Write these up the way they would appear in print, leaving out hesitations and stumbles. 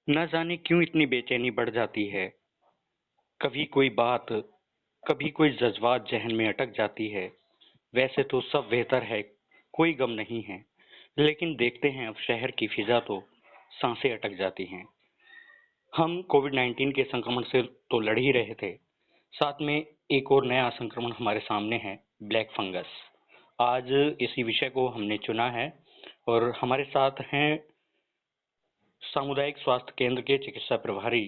न जाने क्यों इतनी बेचैनी बढ़ जाती है। कभी कोई बात, कभी कोई जज्बात ज़हन में अटक जाती है। वैसे तो सब बेहतर है, कोई गम नहीं है। लेकिन देखते हैं अब शहर की फिजा तो सांसें अटक जाती हैं। हम कोविड-19 के संक्रमण से तो लड़ ही रहे थे, साथ में एक और नया संक्रमण हमारे सामने है, ब्लैक फंगस। आज इसी विषय को हमने चुना है और हमारे साथ हैं सामुदायिक स्वास्थ्य केंद्र के चिकित्सा प्रभारी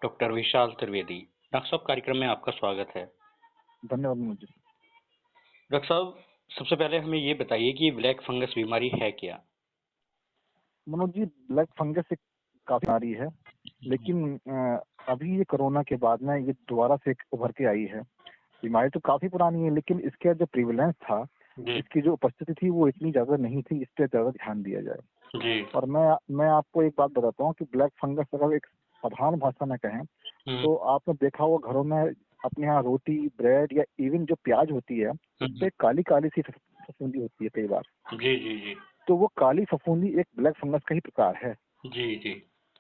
डॉक्टर विशाल त्रिवेदी। डॉक्टर साहब, कार्यक्रम में आपका स्वागत है। धन्यवाद मुझे। डॉक्टर साहब, सबसे पहले हमें ये बताइए कि ब्लैक फंगस बीमारी है क्या? मनोज जी, ब्लैक फंगस एक काफी बीमारी है, लेकिन अभी ये कोरोना के बाद में ये दोबारा से उभर के आई है। बीमारी तो काफी पुरानी है, लेकिन इसका जो प्रिविलेंस था, जी। इसकी जो उपस्थिति थी वो इतनी ज्यादा नहीं थी। इस पे ज्यादा ध्यान दिया जाए। जी। और मैं आपको एक बात बताता हूँ कि ब्लैक फंगस अगर एक साधारण भाषा में कहें तो आपने देखा होगा घरों में अपने यहाँ रोटी, ब्रेड या इवन जो प्याज होती है उस पे काली काली सी फफूंदी होती है कई बार। जी। जी। जी। तो वो काली फफूंदी एक ब्लैक फंगस का ही प्रकार है। जी। जी।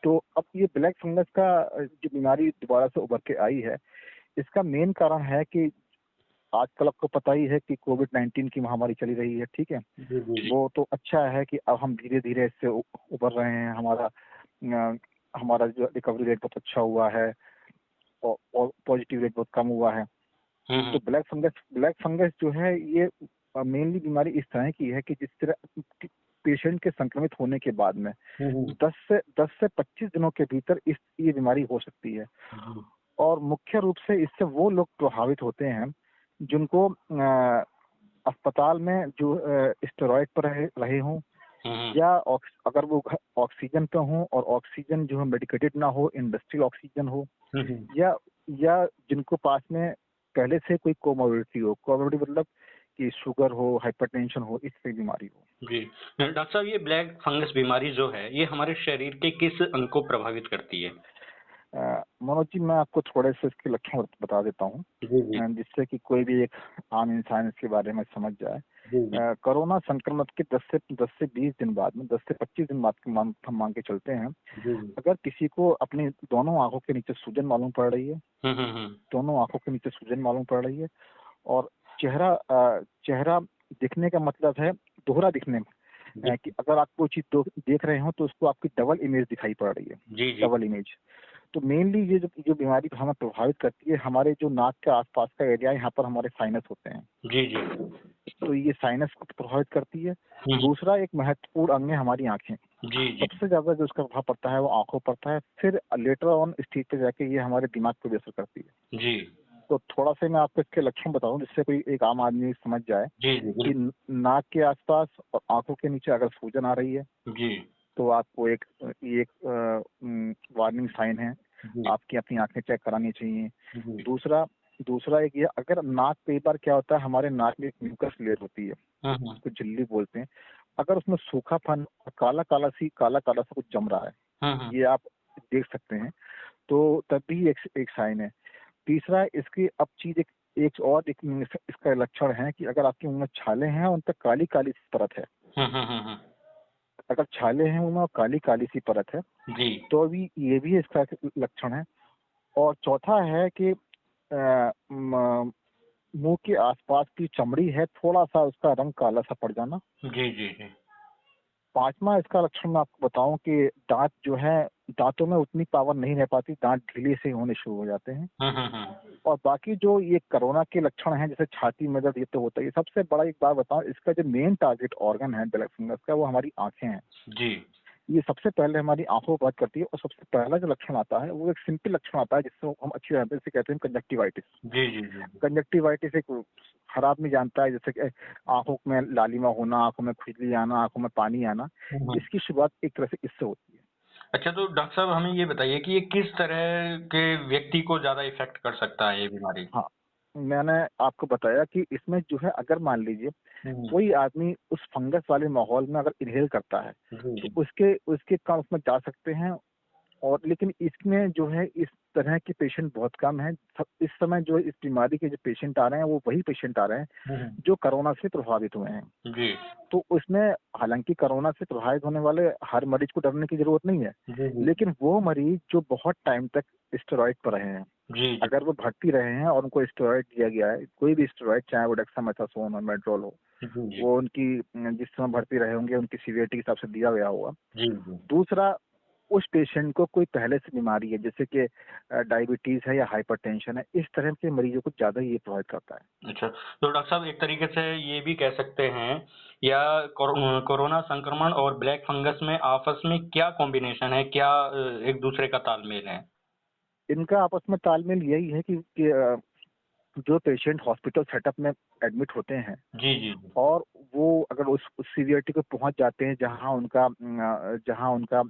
तो अब ये ब्लैक फंगस का जो बीमारी दोबारा से उभर के आई है, इसका मेन कारण है कि आजकल आपको पता ही है कि कोविड-19 की महामारी चली रही है, ठीक है? जी। जी। वो तो अच्छा है कि अब हम धीरे-धीरे इससे उभर रहे हैं। हमारा जो रिकवरी रेट बहुत अच्छा हुआ है और पॉजिटिव रेट बहुत कम हुआ है। तो ब्लैक फंगस जो है ये मेनली बीमारी इस तरह की है कि जिस तरह पेशेंट के संक्रमित होने के बाद में 10 से 25 दिनों के भीतर ये बीमारी हो सकती है। और मुख्य रूप से इससे वो लोग प्रभावित होते हैं जिनको अस्पताल में जो स्टेरॉइड पर रहे हों या अगर वो ऑक्सीजन पे हों और ऑक्सीजन जो है मेडिकेटेड ना हो, इंडस्ट्रियल ऑक्सीजन हो, या जिनको पास में पहले से कोई कोमोर्बिडिटी हो। कोमोर्बिडिटी मतलब कि शुगर हो, हाइपरटेंशन हो, इस तरह की बीमारी हो। जी। डॉक्टर साहब, ये ब्लैक फंगस बीमारी जो है ये हमारे शरीर के किस अंग को प्रभावित करती है? मनोज जी, मैं आपको थोड़े से इसके लक्षण बता देता हूँ जी। जी। जिससे कि कोई भी एक आम इंसान इसके बारे में समझ जाए। जी। जी। कोरोना संक्रमण के 10 से 20 दिन बाद में, 10 से 25 दिन बाद की हम मान के चलते हैं। जी। अगर किसी को अपनी दोनों आंखों के नीचे सूजन मालूम पड़ रही है, दोनों आंखों के नीचे सूजन मालूम पड़ रही है और चेहरा दिखने का मतलब है दोहरा दिखने में, कि अगर आप कोई चीज देख रहे हो तो उसको आपकी डबल इमेज दिखाई पड़ रही है। जी। जी। Double image. तो मेनली ये जो बीमारी हमें प्रभावित करती है, हमारे जो नाक के आसपास का एरिया है, यहाँ पर हमारे साइनस होते हैं। जी। जी। तो ये साइनस को प्रभावित करती है। दूसरा एक महत्वपूर्ण अंग है हमारी आंखें। जी। जी। सबसे ज्यादा जो उसका प्रभाव पड़ता है वो आंखों पर पड़ता है, फिर लेटर ऑन स्टेज पे जाके ये हमारे दिमाग को भी असर करती है। जी। तो थोड़ा सा मैं आपको इसके लक्षण बताऊं जिससे कोई एक आम आदमी समझ जाए जी। जी। कि नाक के आसपास और आंखों के नीचे अगर सूजन आ रही है जी। तो आपको एक वार्निंग साइन है। आपकी अपनी आंखें चेक करानी चाहिए। जी। दूसरा एक ये, अगर नाक कई बार क्या होता है, हमारे नाक में एक म्यूकस लेयर होती है, उसको झिल्ली बोलते हैं। अगर उसमें सूखापन और काला काला सा कुछ जम रहा है, ये आप देख सकते हैं, तो तब भी एक साइन है। तीसरा इसकी अब चीज एक इसका लक्षण है कि अगर आपकी मुंह में छाले हैं उन पर काली काली सी परत है। अगर छाले हैं उनमें काली काली सी परत है जी। तो अभी ये भी इसका लक्षण है। और चौथा है कि मुंह के आसपास की चमड़ी है, थोड़ा सा उसका रंग काला सा पड़ जाना। जी। जी। जी। पांचवा इसका लक्षण मैं आपको बताऊं कि दांत जो है, दांतों में उतनी पावर नहीं रह पाती, दांत ढीले से होने शुरू हो जाते हैं। और बाकी जो ये कोरोना के लक्षण हैं जैसे छाती में दर्द, ये तो होता है। सबसे बड़ा एक बात बताऊं, इसका जो मेन टारगेट ऑर्गन है ब्लैक फंगस का, वो हमारी आंखें हैं। जी। ये सबसे पहले हमारी आंखों को बात करती है और सबसे पहला जो लक्षण आता है वो एक सिंपल लक्षण आता है जिससे हम अच्छी तरह से कहते हैं कंजक्टिवाइटिस। जी। जी। जी। कंजक्टिवाइटिस एक हर आदमी जानता है, जैसे कि आंखों में लालिमा होना, आंखों में खुजली आना, आंखों में पानी आना। इसकी शुरुआत एक तरह से इससे होती है। अच्छा, तो डॉक्टर साहब हमें ये बताइए कि ये किस तरह के व्यक्ति को ज्यादा इफेक्ट कर सकता है ये बीमारी? हाँ, मैंने आपको बताया कि इसमें जो है, अगर मान लीजिए कोई आदमी उस फंगस वाले माहौल में अगर इनहेल करता है तो उसके उसके काम उसमें जा सकते हैं और लेकिन इसमें जो है इस तरह के पेशेंट बहुत कम हैं। इस समय जो इस बीमारी के जो पेशेंट आ रहे हैं वो वही पेशेंट आ रहे हैं जो कोरोना से प्रभावित हुए हैं। जी तो उसमें हालांकि कोरोना से प्रभावित होने वाले हर मरीज को डरने की जरूरत नहीं है, जी लेकिन वो मरीज जो बहुत टाइम तक स्टेरॉइड पर रहे हैं, जी जी अगर वो भर्ती रहे हैं और उनको स्टेरॉइड दिया गया है, कोई भी स्टेरॉइड, चाहे वो डेक्सामेथासोन हो, मेट्रोल हो, जी जी वो उनकी जिस समय भर्ती रहे होंगे उनकी सीवियरिटी के हिसाब से दिया गया होगा। जी जी। दूसरा, उस पेशेंट को कोई पहले से बीमारी है जैसे कि डायबिटीज है या हाइपरटेंशन है, इस तरह के मरीजों को ज्यादा ये प्रभावित करता है। अच्छा, तो डॉक्टर साहब एक तरीके से ये भी कह सकते हैं या कोरोना संक्रमण और ब्लैक फंगस में आपस में क्या कॉम्बिनेशन है, क्या एक दूसरे का तालमेल है? इनका आपस में तालमेल यही है कि जो पेशेंट हॉस्पिटल सेटअप में एडमिट होते हैं जी जी जी और वो अगर उस सीवियरिटी पे पहुंच जाते हैं जहां उनका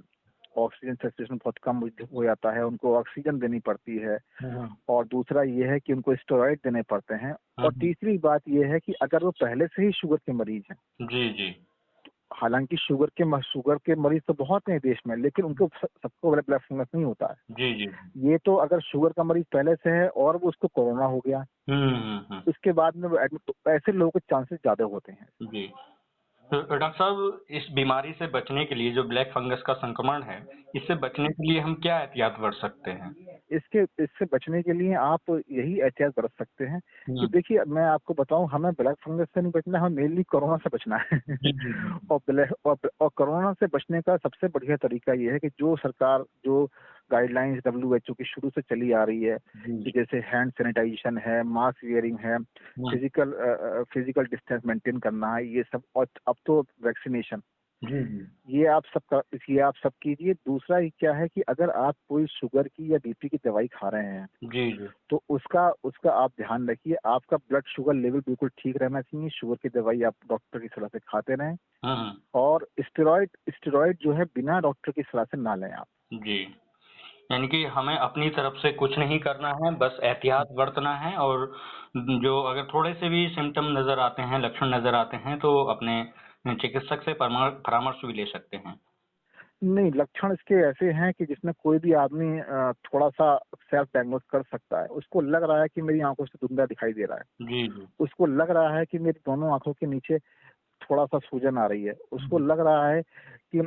ऑक्सीजन सैचुरेशन बहुत कम हो जाता है, उनको ऑक्सीजन देनी पड़ती है। हम्म और दूसरा ये है कि उनको स्टेरॉइड देने पड़ते हैं। और हम्म, तीसरी बात ये है कि अगर वो पहले से ही शुगर के मरीज हैं, जी जी हालांकि शुगर के मरीज तो बहुत हैं देश में, लेकिन उनको सबको ब्लैक फंगस नहीं होता है। जी जी ये तो अगर शुगर का मरीज पहले से है और वो उसको कोरोना हो गया, हम्म। उसके बाद में वो एडमिट, तो ऐसे लोगों के चांसेस ज्यादा होते हैं। जी, तो डॉक्टर साहब इस बीमारी से बचने के लिए जो ब्लैक फंगस का संक्रमण है, इससे बचने के लिए हम क्या एहतियात बरत सकते हैं? इससे बचने के लिए आप यही एहतियात बरत सकते हैं कि हम्म, देखिए, मैं आपको बताऊं, हमें ब्लैक फंगस से नहीं बचना है, हमें मेनली कोरोना से बचना है। जी जी जी और कोरोना से बचने का सबसे बढ़िया तरीका ये है कि जो सरकार जो गाइडलाइंस WHO की शुरू से चली आ रही है जी कि जी जैसे हैंड सैनिटाइजेशन है, मास्क वियरिंग है, हम्म, फिजिकल डिस्टेंस मेंटेन करना है, ये सब, और अब तो वैक्सीनेशन, जी जी ये आप सब कीजिए। दूसरा ये क्या है कि अगर आप कोई शुगर की या बीपी की दवाई खा रहे हैं जी जी तो उसका उसका आप ध्यान रखिए, आपका ब्लड शुगर लेवल बिल्कुल ठीक रहना चाहिए। शुगर की दवाई आप डॉक्टर की सलाह से खाते रहें। हम्म, और स्टेरॉइड जो है बिना डॉक्टर की सलाह से ना लें आप। जी, यानी कि हमें अपनी तरफ से कुछ नहीं करना है, बस एहतियात बरतना है और जो अगर थोड़े से भी सिम्टम नजर आते हैं, लक्षण नजर आते हैं, तो अपने चिकित्सक से परामर्श भी ले सकते हैं। नहीं, लक्षण इसके ऐसे हैं कि जिसमें कोई भी आदमी थोड़ा सा सेल्फ डायग्नोस कर सकता है। उसको लग रहा है कि मेरी आंखों से धुंधला दिखाई दे रहा है, जी जी उसको लग रहा है कि मेरी दोनों आंखों के नीचे थोड़ा सा सूजन आ रही है, उसको हम्म लग रहा है कि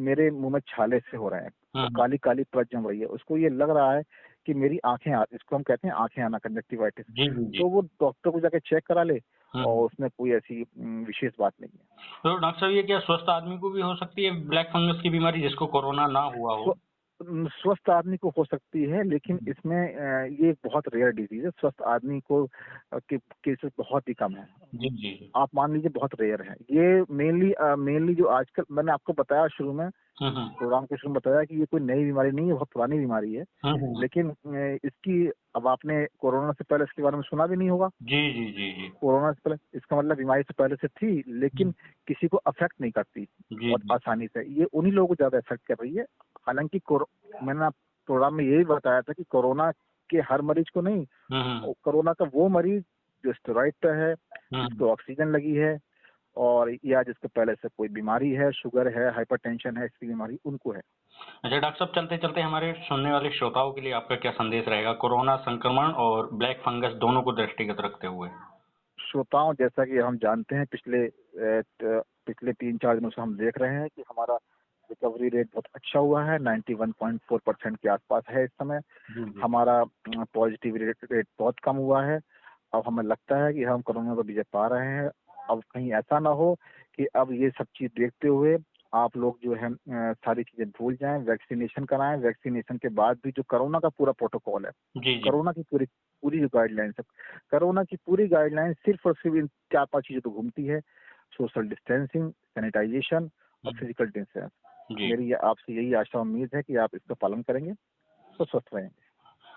मेरे मुंह में छाले से हो रहे हैं और हम्म, काली काली परत जम रही है, उसको ये लग रहा है कि मेरी इसको हम कहते हैं आंखें आना, कंजक्टिवाइटिस। जी जी जी तो वो डॉक्टर को जाके चेक करा ले, हम्म। और उसमें कोई ऐसी विशेष बात नहीं है। तो डॉक्टर साहब ये क्या स्वस्थ आदमी को भी हो सकती है ब्लैक फंगस की बीमारी जिसको कोरोना ना हुआ हो? स्व स्वस्थ आदमी को हो सकती है, लेकिन हम्म, इसमें ये एक बहुत रेयर डिजीज है। स्वस्थ आदमी को के केसेस बहुत ही कम है। जी जी जी आप मान लीजिए बहुत रेयर है ये। मेनली जो आजकल मैंने आपको बताया शुरू में, हम्म प्रोग्राम के शुरू में बताया कि ये कोई नई बीमारी नहीं है, बहुत पुरानी बीमारी है। हम्म, लेकिन इसकी, अब आपने कोरोना से पहले इसके बारे में सुना भी नहीं होगा। जी जी जी जी कोरोना से पहले, इसका मतलब बीमारी से पहले से थी, लेकिन हम्म, किसी को अफेक्ट नहीं करती जी बहुत जी आसानी से। ये उन्हीं लोगों को ज्यादा अफेक्ट कर रही है। हालांकि मैंने आप प्रोग्राम में यही बताया था कि कोरोना के हर मरीज को नहीं, हम्म कोरोना का वो मरीज जो स्टेरॉइड पे है, हम्म। जिसको ऑक्सीजन लगी है, और या जिसको पहले से कोई बीमारी है, शुगर है, हाइपरटेंशन है, इसकी बीमारी, उनको है। अच्छा डॉक्टर साहब, चलते चलते हमारे सुनने वाले श्रोताओं के लिए आपका क्या संदेश रहेगा कोरोना संक्रमण और ब्लैक फंगस दोनों को दृष्टिगत रखते हुए? श्रोताओं, जैसा कि हम जानते हैं, पिछले 3-4 दिनों से हम देख रहे हैं कि हमारा रिकवरी रेट बहुत अच्छा हुआ है, 91.4% के आसपास है इस समय। जी जी हमारा पॉजिटिव रेट बहुत कम हुआ है। अब हमें लगता है कि हम कोरोना को विजय पा रहे हैं। अब कहीं ऐसा ना हो कि अब ये सब चीज देखते हुए आप लोग जो है सारी चीजें भूल जाएं, वैक्सीनेशन कराएं। वैक्सीनेशन के बाद भी जो कोरोना का पूरा प्रोटोकॉल है, जी जी कोरोना की पूरी पूरी जो गाइडलाइंस है, कोरोना की पूरी गाइडलाइन सिर्फ और सिर्फ इन 4-5 चीजों पर घूमती है: सोशल डिस्टेंसिंग, सैनिटाइजेशन और हम्म, फिजिकल डिस्टेंस। जी मेरी आपसे यही आशा उम्मीद है कि आप इसका पालन करेंगे तो स्वस्थ रहेंगे।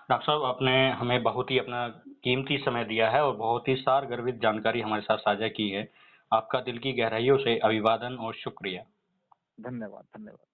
डॉक्टर साहब, आपने हमें बहुत ही अपना कीमती समय दिया है और बहुत ही सार गर्भित जानकारी हमारे साथ साझा की है। आपका दिल की गहराइयों से अभिवादन और शुक्रिया। धन्यवाद, धन्यवाद।